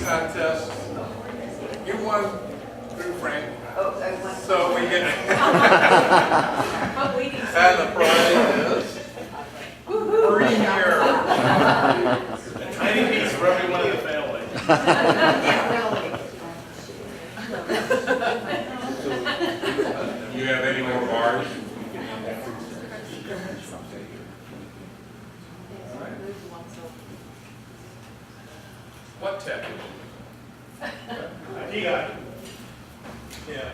contest. You won through Frank. Oh, I won. So we get, I'm waiting. and the prize is free beer. Tiny piece for everyone in the family. Yeah, really. Do you have any more bars? What tech? IT guy. Yeah.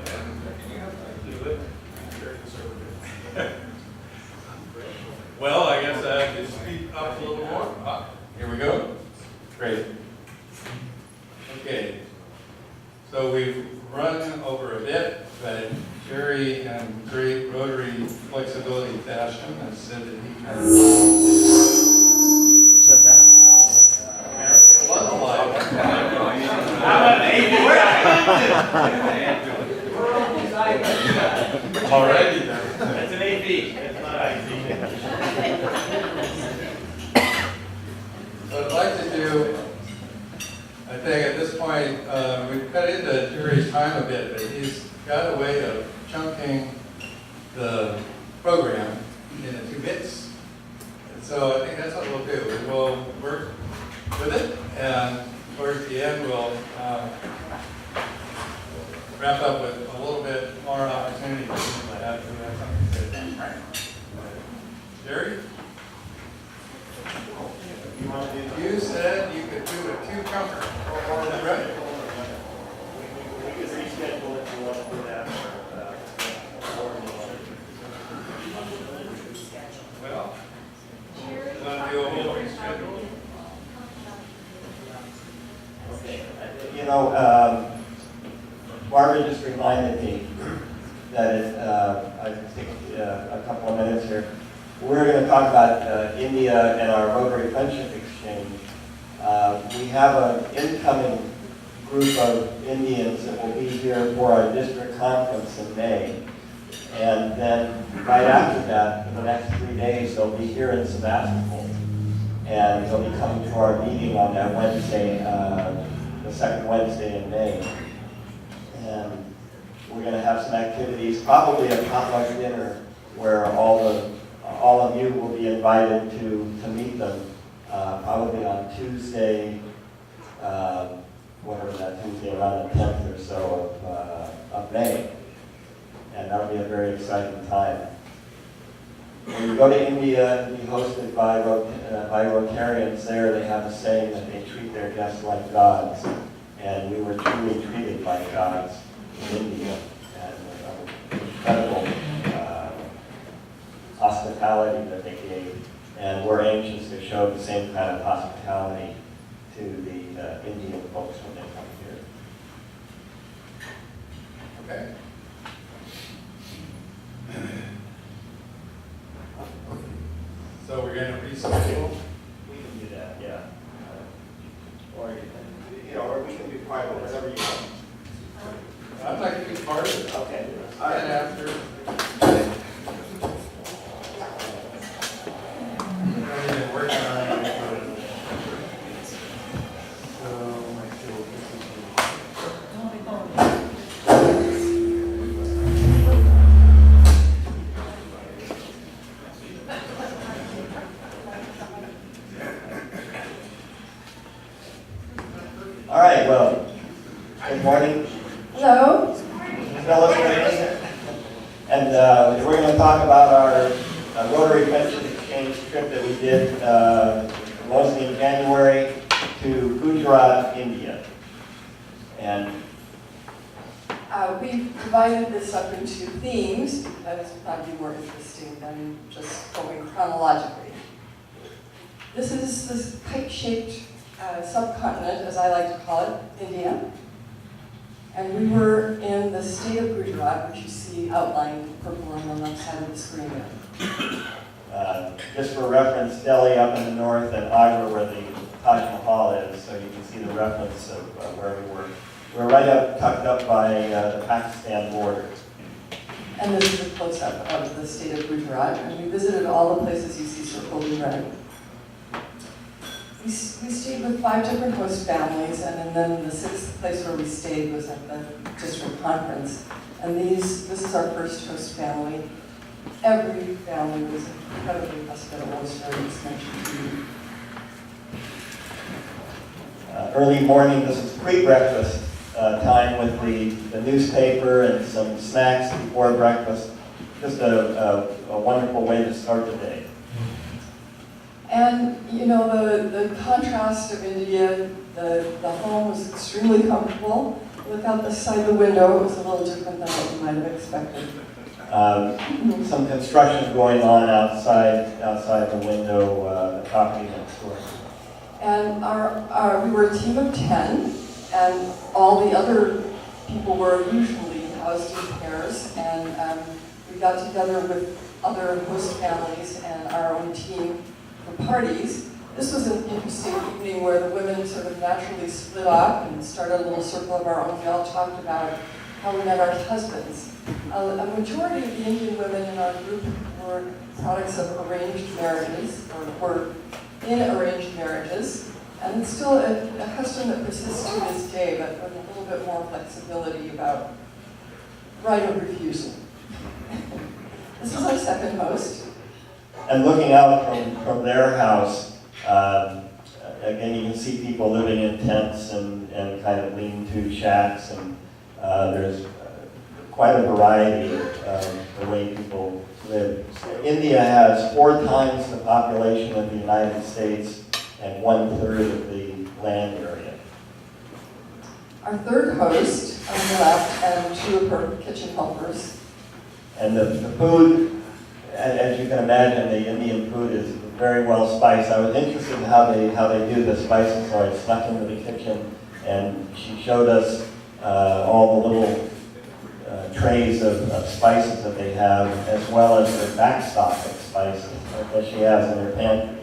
Do it. Very conservative. Well, I guess I have to speed up a little more. Here we go. Great. Okay. So we've run over a bit, but Jerry, in great Rotary flexibility fashion, has said that he can. Who said that? How about an AV guy? Already then. It's an AV. It's not IT. What I'd like to do, I think at this point, we've cut into Jerry's time a bit, but he's got a way of chunking the program into 2 bits. And so I think that's what we'll do. We will work with it, and towards the end, we'll wrap up with a little bit more opportunity for people to have something to say. Jerry? You said you could do a 2-counter. Is that right? We could reschedule if you want to do that. Well, you want to do a whole reschedule? You know, Barbara just reminded me that I think a couple of minutes here. We're going to talk about India and our Rotary Friendship Exchange. We have an incoming group of Indians that will be here for our district conference in May. And then right after that, in the next 3 days, they'll be here in Sebastopol. And they'll be coming to our meeting on that Wednesday, the second Wednesday in May. And we're going to have some activities, probably a potluck dinner, where all of you will be invited to meet them, probably on Tuesday, whatever that Tuesday, around the 10th or so of May. And that'll be a very exciting time. When you go to India and be hosted by Rotarians there, they have a saying that they treat their guests like gods. And we were truly treated like gods in India. And incredible hospitality that they gave. And we're anxious to show the same kind of hospitality to the Indian folks when they come here. Okay. So we're going to reschedule. We can do that, yeah. Or or we can be part of it, whatever you want. I'd like to be part of it. Okay. And after. I've been working on it. All right, well, good morning. Hello. Phyllis Reagan. And we're going to talk about our Rotary Friendship Exchange trip that we did mostly in January to Gujarat, India. And We divided this up into themes because it's probably more interesting than just going chronologically. This is this kite-shaped subcontinent, as I like to call it, India. And we were in the state of Gujarat, which you see outlined purple on the left side of the screen there. just for reference, Delhi up in the north and Agra where the Taj Mahal is, so you can see the reference of where we were. We're right up, tucked up by the Pakistan border. And this is a close-up of the state of Gujarat. And we visited all the places you see circled in red. we stayed with 5 different host families, and then the 6th place where we stayed was at the district conference. And this is our first host family. Every family was incredibly hospitable, as Jerry just mentioned to you. Early morning, this is pre-breakfast time with the newspaper and some snacks before breakfast. Just a wonderful way to start the day. And, you know, the contrast of India, the home was extremely comfortable. Look out the side of the window, it was a little different than what you might have expected. Some construction going on outside the window, the property next door. And we were a team of 10, and all the other people were usually housed in pairs, and we got together with other host families and our own team for parties. This was an interesting evening where the women sort of naturally split off and started a little circle of our own. We all talked about how we met our husbands. A majority of the Indian women in our group were products of arranged marriages, or were in arranged marriages, and it's still a custom that persists to this day, but with a little bit more flexibility about right of refusal. This is our second host. And looking out from their house, again, you can see people living in tents and kind of lean-to shacks, and there's quite a variety of the way people live. India has 4 times the population of the United States and 1/3 of the land area. Our third host on the left, and 2 of her kitchen helpers. And the food, as you can imagine, the Indian food is very well spiced. I was interested in how they do the spices, so I snuck into the kitchen, and she showed us all the little trays of spices that they have, as well as the backstock of spices that she has in her pantry.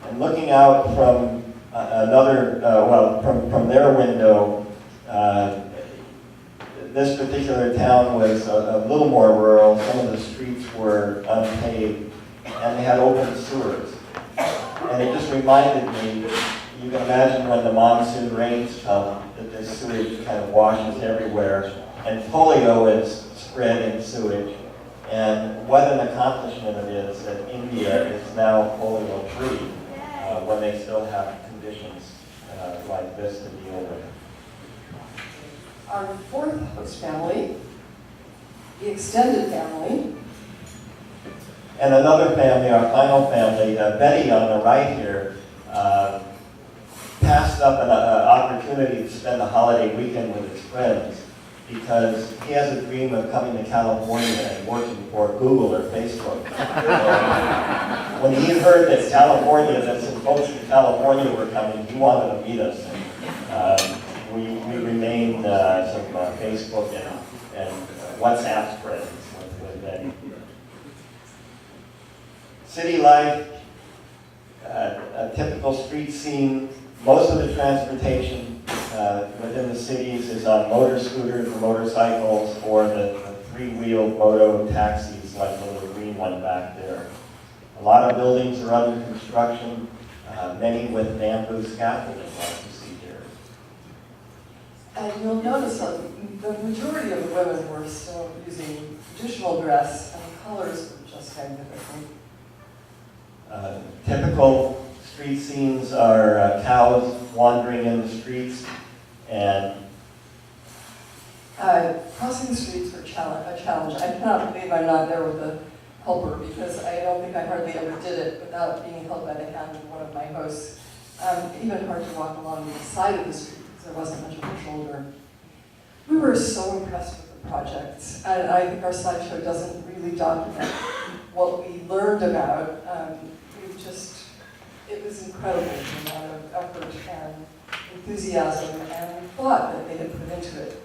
And looking out from from their window, this particular town was a little more rural. Some of the streets were unpaved, and they had open sewers. And it just reminded me, you can imagine when the monsoon rains come, that this sewage kind of washes everywhere, and polio is spread in sewage. And what an accomplishment it is that India is now polio-free when they still have conditions like this to deal with. Our fourth host family, the extended family. And another family, our final family, Betty on the right here, passed up an opportunity to spend a holiday weekend with his friends because he has a dream of coming to California and working for Google or Facebook. When he heard that some folks from California were coming, he wanted to meet us. We remained some Facebook and WhatsApp friends with Betty. City life, a typical street scene. Most of the transportation within the cities is on motor scooters or motorcycles, or the 3-wheeled moto taxis like the little green one back there. A lot of buildings are under construction, many with bamboo scaffolding like you see here. And you'll notice that the majority of the women were still using traditional dress, and the colors were just magnificent. Typical street scenes are cows wandering in the streets, and crossing the streets were a challenge. I cannot believe I'm not there with a helper, because I don't think I hardly ever did it without being held by the hand of one of my hosts. Even hard to walk along the side of the street because there wasn't much of a shoulder. We were so impressed with the projects, and I think our slideshow doesn't really document what we learned about. It was incredible, the amount of effort and enthusiasm and thought that they had put into it.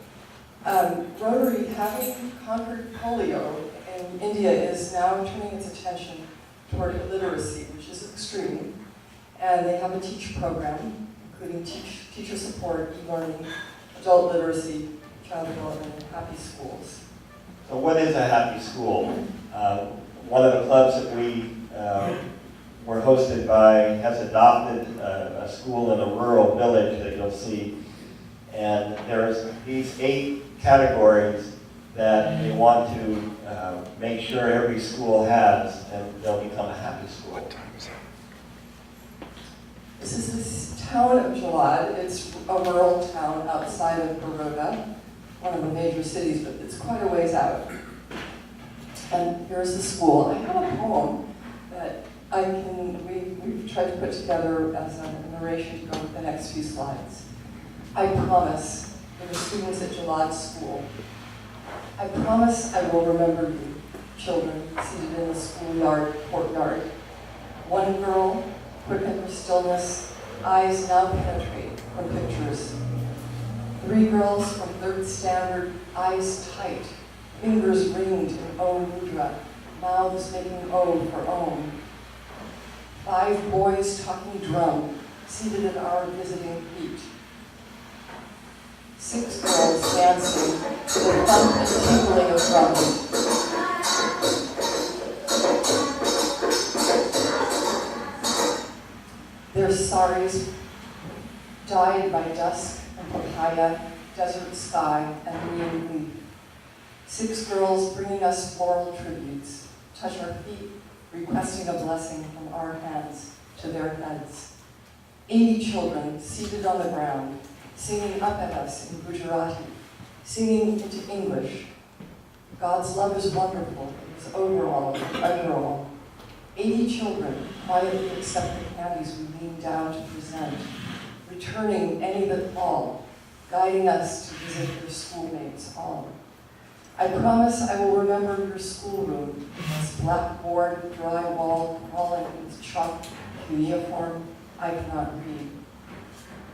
Rotary, having conquered polio in India, is now turning its attention toward illiteracy, which is extreme. And they have a teach program, including teacher support, e-learning, adult literacy, child development, and happy schools. so what is a happy school? One of the clubs that we has adopted a school in a rural village that you'll see. And there's these 8 categories that they want to make sure every school has, and they'll become a happy school. This is this town of Gilad. It's a rural town outside of Baroda, one of the major cities, but it's quite a ways out. And here's the school. I have a poem that we've tried to put together as a narration to go with the next few slides. I promise, for the students at Gilad School, I promise I will remember you, children seated in the schoolyard courtyard. One girl, quick in her stillness, eyes now penetrate from pictures. 3 girls from 3rd standard, eyes tight, fingers ringed in O mudra, mouths making O for Om. 5 boys talking drum, seated at our visiting feet. 6 girls dancing, the thump and tingling of drums. Their saris dyed by dusk and papaya, desert sky, and neon leaf. 6 girls bringing us floral tributes, touch our feet, requesting a blessing from our hands to their heads. 80 children seated on the ground, singing up at us in Gujarati, singing into English. God's love is wonderful, it is over all, under all. 80 children quietly accept the candies we lean down to present, returning any that fall, guiding us to visit their schoolmates all. I promise I will remember your schoolroom, its blackboard, drywall, crawling with chalk, cuneiform, I cannot read.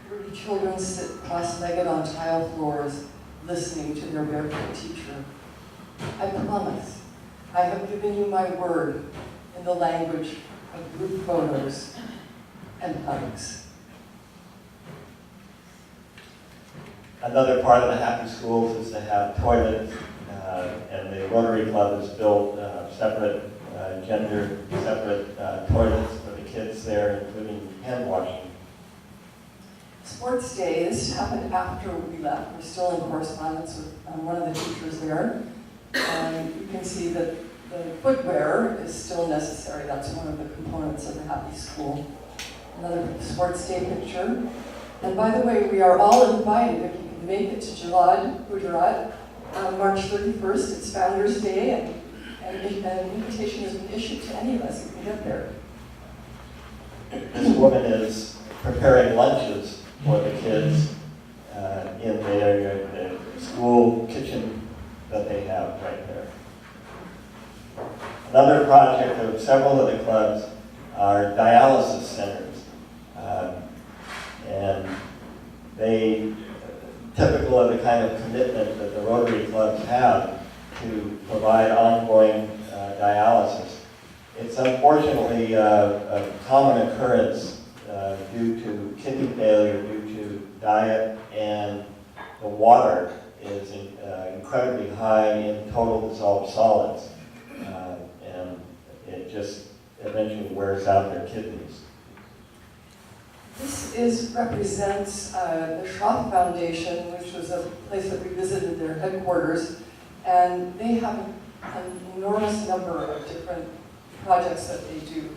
30 children sit cross-legged on tile floors, listening to their barefoot teacher. I promise I have given you my word in the language of group photos and hugs. Another part of the Happy Schools is to have toilets, and the Rotary Club has built separate, gender-separate toilets for the kids there, including hand washing. Sports Day, this happened after we left. We're still in correspondence with one of the teachers there. And you can see that the footwear is still necessary. That's one of the components of the Happy School. Another Sports Day picture. And by the way, we are all invited, if you can make it to Gilad, Gujarat, on March 31st. It's Founders Day, and an invitation has been issued to any of us who can get there. This woman is preparing lunches for the kids in the school kitchen that they have right there. Another project of several of the clubs are dialysis centers. And they, typical of the kind of commitment that the Rotary clubs have to provide ongoing dialysis. It's unfortunately a common occurrence due to kidney failure, due to diet, and the water is incredibly high in total dissolved solids. And it just eventually wears out their kidneys. This represents the Schroff Foundation, which was a place that we visited their headquarters, and they have an enormous number of different projects that they do,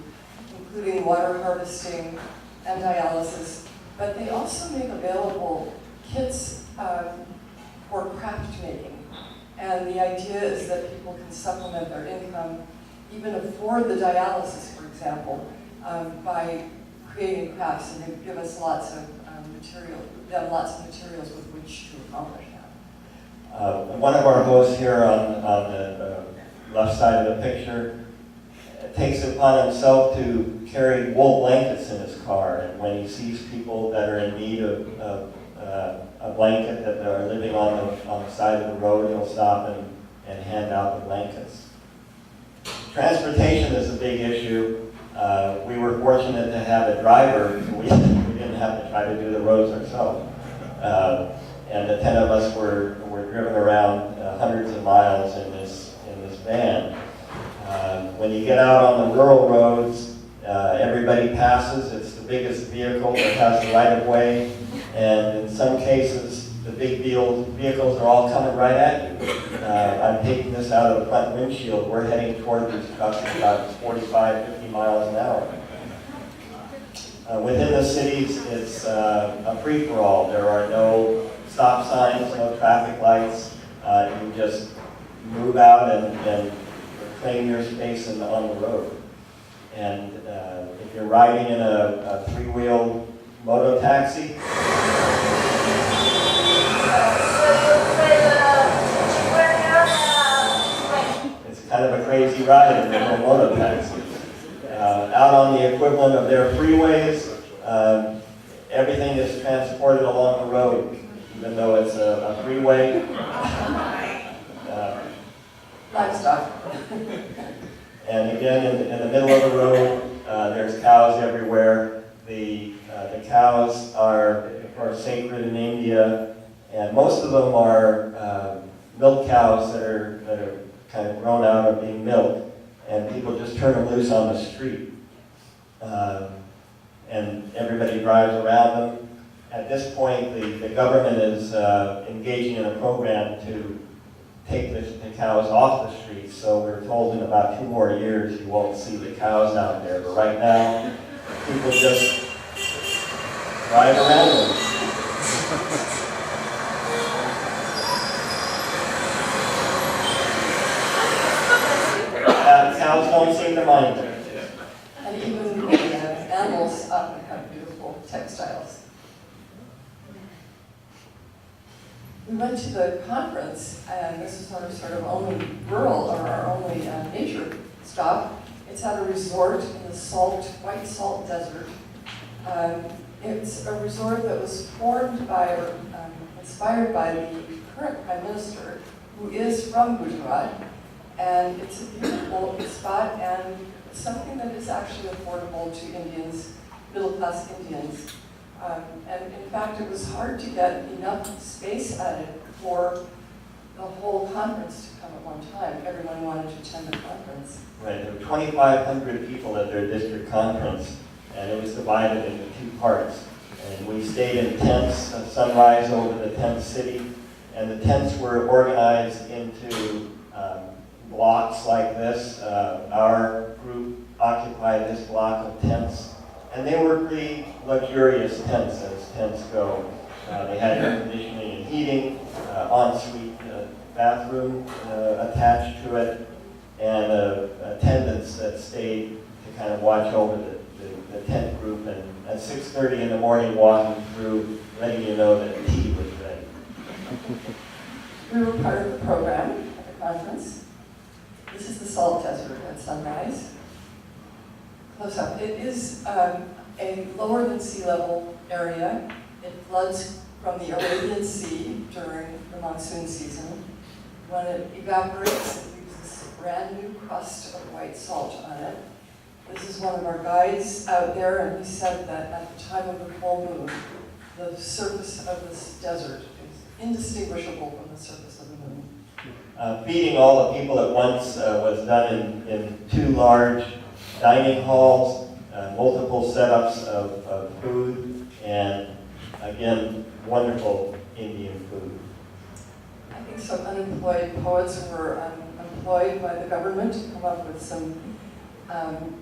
including water harvesting and dialysis, but they also make available kits for craft making. And the idea is that people can supplement their income, even afford the dialysis, for example, by creating crafts, and they give us lots of materials with which to accomplish that. One of our hosts here on the left side of the picture takes it upon himself to carry wool blankets in his car, and when he sees people that are in need of a blanket that are living on the side of the road, he'll stop and hand out the blankets. Transportation is a big issue. We were fortunate to have a driver, so we didn't have to try to do the roads ourselves. And the 10 of us were driven around hundreds of miles in this van. When you get out on the rural roads, Everybody passes. It's the biggest vehicle that has the right of way. And in some cases, the big vehicles are all coming right at you. I'm taking this out of the front windshield. We're heading toward these trucks at about 45, 50 miles an hour. Within the cities, it's a free-for-all. There are no stop signs, no traffic lights. You just move out and claim your space on the road. And if you're riding in a three-wheel moto taxi, it's kind of a crazy ride in a moto taxi. Out on the equivalent of their freeways, everything is transported along the road, even though it's a freeway. Livestock. And again, in the middle of the road, there's cows everywhere. The cows are sacred in India, and most of them are milk cows that are kind of grown out of being milked, and people just turn them loose on the street. And everybody drives around them. At this point, the government is engaging in a program to take the cows off the streets, so we're told in about 2 more years you won't see the cows out there. But right now, people just drive around them. Cows don't seem to mind it. And even the animals often have beautiful textiles. We went to the conference, and this is our sort of only rural, or our only nature stop. It's at a resort in the white salt desert. It's a resort that was formed by, or inspired by the current Prime Minister, who is from Gujarat. And it's a beautiful spot and something that is actually affordable to Indians, middle-class Indians. And in fact, it was hard to get enough space at it for the whole conference to come at one time. Everyone wanted to attend the conference. Right, there were 2,500 people at their district conference, and it was divided into 2 parts. And we stayed in tents, a sunrise over the tent city, and the tents were organized into blocks like this. Our group occupied this block of tents, and they were pretty luxurious tents as tents go. They had air conditioning and heating, ensuite bathroom attached to it, and attendants that stayed to kind of watch over the tent group, and at 6:30 in the morning walking through, letting you know that tea was ready. We were part of the program at the conference. This is the Salt Desert at sunrise. Close up. It is a lower than sea level area. It floods from the Arabian Sea during the monsoon season. When it evaporates, it leaves this brand new crust of white salt on it. This is one of our guides out there, and he said that at the time of the full moon, the surface of this desert is indistinguishable from the surface of the moon. Feeding all the people at once was done in 2 large dining halls, multiple setups of food, and again, wonderful Indian food. I think some unemployed poets were employed by the government to come up with some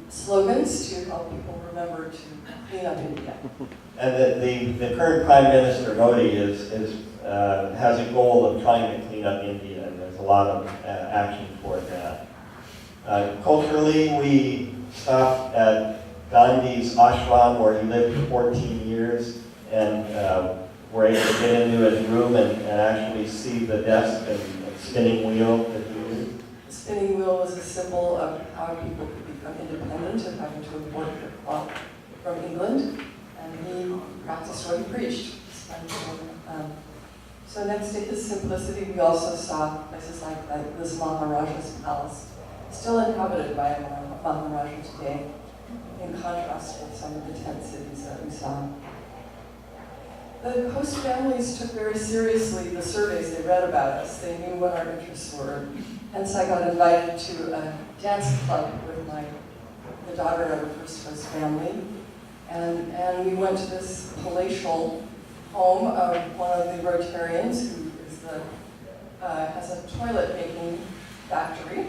slogans to help people remember to clean up India. And the current Prime Minister, Modi, has a goal of trying to clean up India, and there's a lot of action toward that. Culturally, we stopped at Gandhi's ashram, where he lived for 14 years, and were able to get into his room and actually see the desk and spinning wheel that he used. The spinning wheel was a symbol of how people could become independent of having to import their cloth from England, and he practiced what he preached. So next to his simplicity, we also saw places like this Maharaja's palace, still inhabited by a Maharaja today, in contrast with some of the tent cities that we saw. The host families took very seriously the surveys they read about us. They knew what our interests were. Hence, I got invited to a dance club with my the daughter of a First Coast family. And we went to this palatial home of one of the Rotarians who is has a toilet making factory.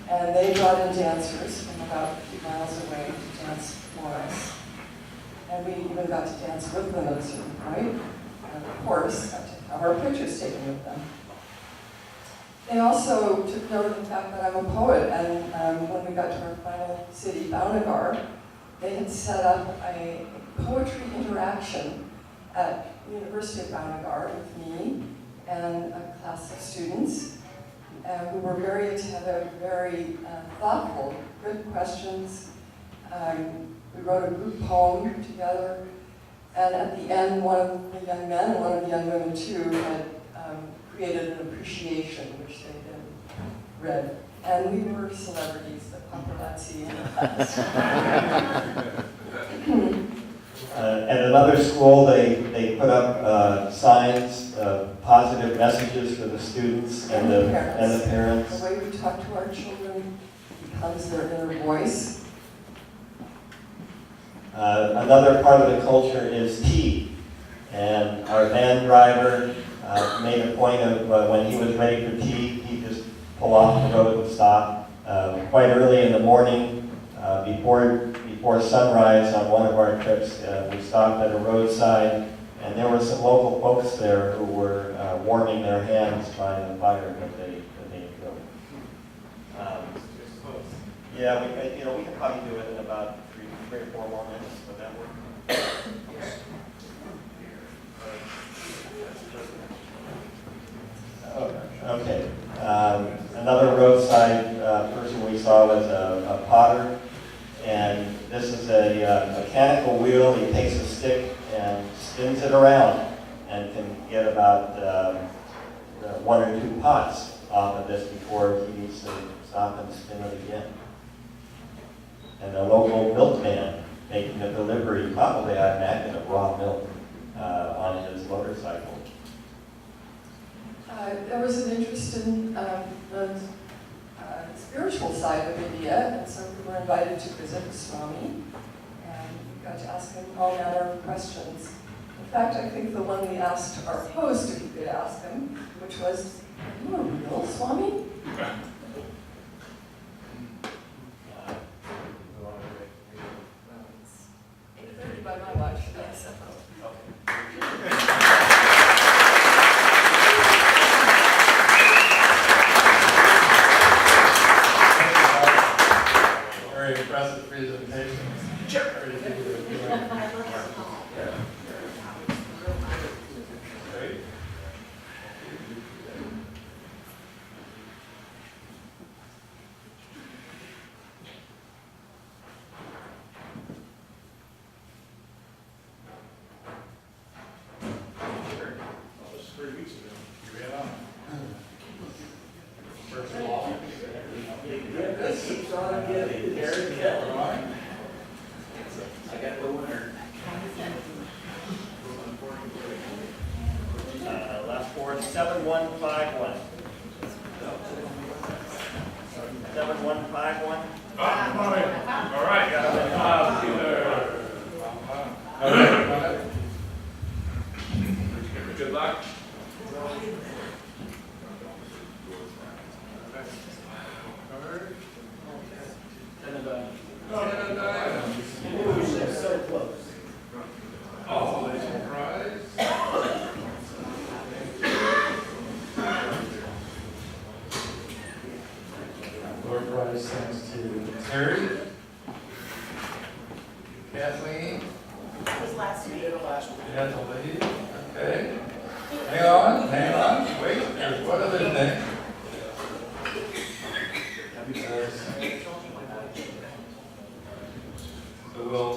And they brought in dancers from about 50 miles away to dance for us. And we even got to dance with them at a certain point. And of course, got to have our pictures taken with them. They also took note of the fact that I'm a poet, and when we got to our final city, Baunagar, they had set up a poetry interaction at the University of Baunagar with me and a class of students who were very attentive, very thoughtful, good questions. We wrote a group poem together, and at the end, one of the young men and one of the young women too had created an appreciation, which they then read. And we were celebrities, the paparazzi in the class. At another school, they put up signs, positive messages for the students and the parents. The way we talk to our children becomes their inner voice. Another part of the culture is tea. And our van driver made a point of when he was ready for tea, he'd just pull off the road and stop. Quite early in the morning, before sunrise on one of our trips, we stopped at a roadside, and there were some local folks there who were warming their hands by the fire that they built. Yeah, we can probably do it in about three or 4 more minutes. Would that work? Okay. Another roadside person we saw was a potter, and this is a mechanical wheel. He takes a stick and spins it around, and can get about 1 or 2 pots off of this before he needs to stop and spin it again. And a local milkman making a delivery, probably I imagine of raw milk on his motorcycle. There was an interest in the spiritual side of India, and so we were invited to visit the Swami, and we got to ask him all manner of questions. In fact, I think the one we asked our host if we could ask him, which was, "Are you a real Swami?" By my watch, yes. Very impressive presentation. Great. Last four, 7151. 7151. All right. Good luck. So close. Oh, they surprised. Door prize thanks to Terry, Kathleen, Was last week. Kathleen. Okay. Hang on, wait, there's one other thing. So we'll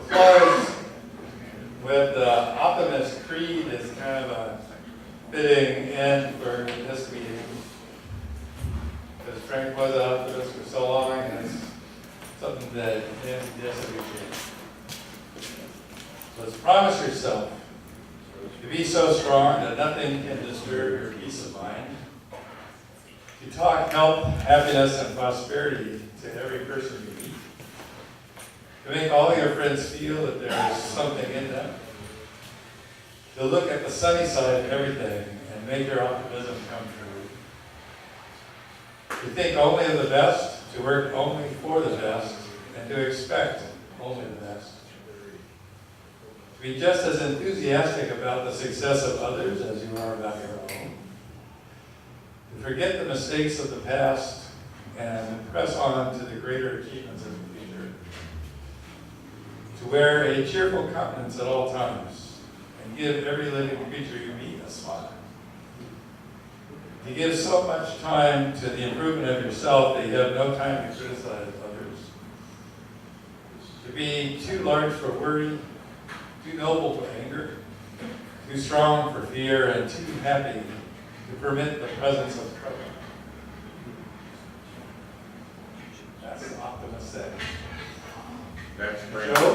close with the Optimist Creed as kind of a fitting end for this meeting. Because Frank was out with us for so long, and it's something that yes, we should. So let's promise yourself to be so strong that nothing can disturb your peace of mind. You talk health, happiness, and prosperity to every person you meet. To make all your friends feel that there is something in them. To look at the sunny side of everything and make your optimism come true. To think only of the best, to work only for the best, and to expect only the best. To be just as enthusiastic about the success of others as you are about your own. To forget the mistakes of the past and press on to the greater achievements of the future. To wear a cheerful countenance at all times and give every living creature you meet a smile. To give so much time to the improvement of yourself that you have no time to criticize others. To be too large for worry, too noble for anger, too strong for fear, and too happy to permit the presence of trouble. That's optimistic. That's great. Joe?